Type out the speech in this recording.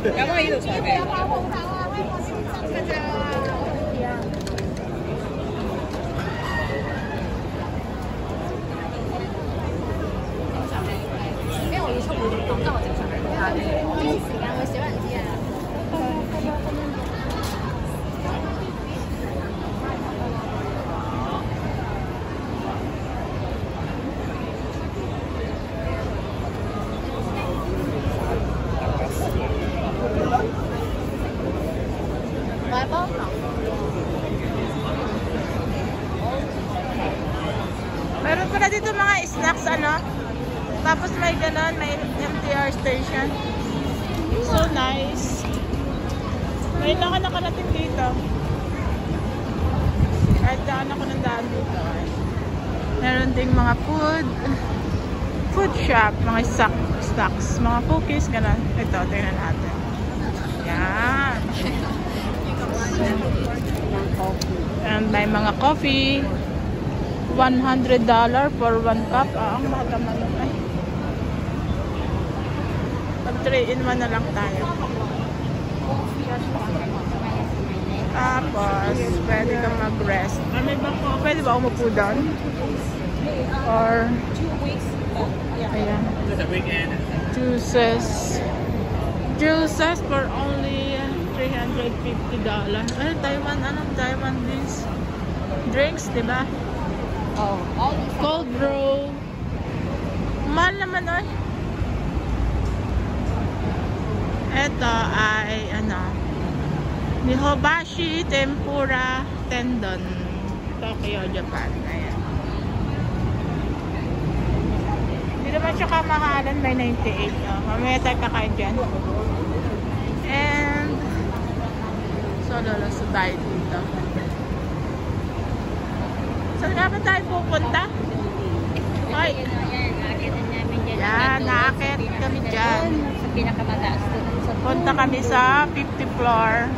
要不然一路传给。因為我要出門咁多，我正常睇下你。呢時間會少人知啊。Meron pala dito mga snacks, ano? Tapos may ganon, may MTR station. So nice. May lakad ako natin dito. Kahit daan ako ng daan dito. Meron ding mga food shop, mga snacks, mga cookies, ganon. Ito, tingnan natin. Yan. And may mga coffee. $100 for 1 cup. Ang mahal naman nun ay. Pag 3-in-1 na lang tayo. Tapos, pwede kang mag-rest. Pwede ba umupo doon? Or, ayan. Juices for only $350. Ano, Taiwan drinks, diba? Oh, cold brew. Mahal naman oy. Ito ay Nihobashi Tempura Tendon, Tokyo, Japan. Ayan. Hindi naman siya kamahalan, may 98. Mamaya tayo kakain dyan. And so lalaso tayo dito. Saan nga ba tayo pupunta? Ay! Yan, naakit kami dyan. Sa pinakamataas. Punta kami sa 50th floor.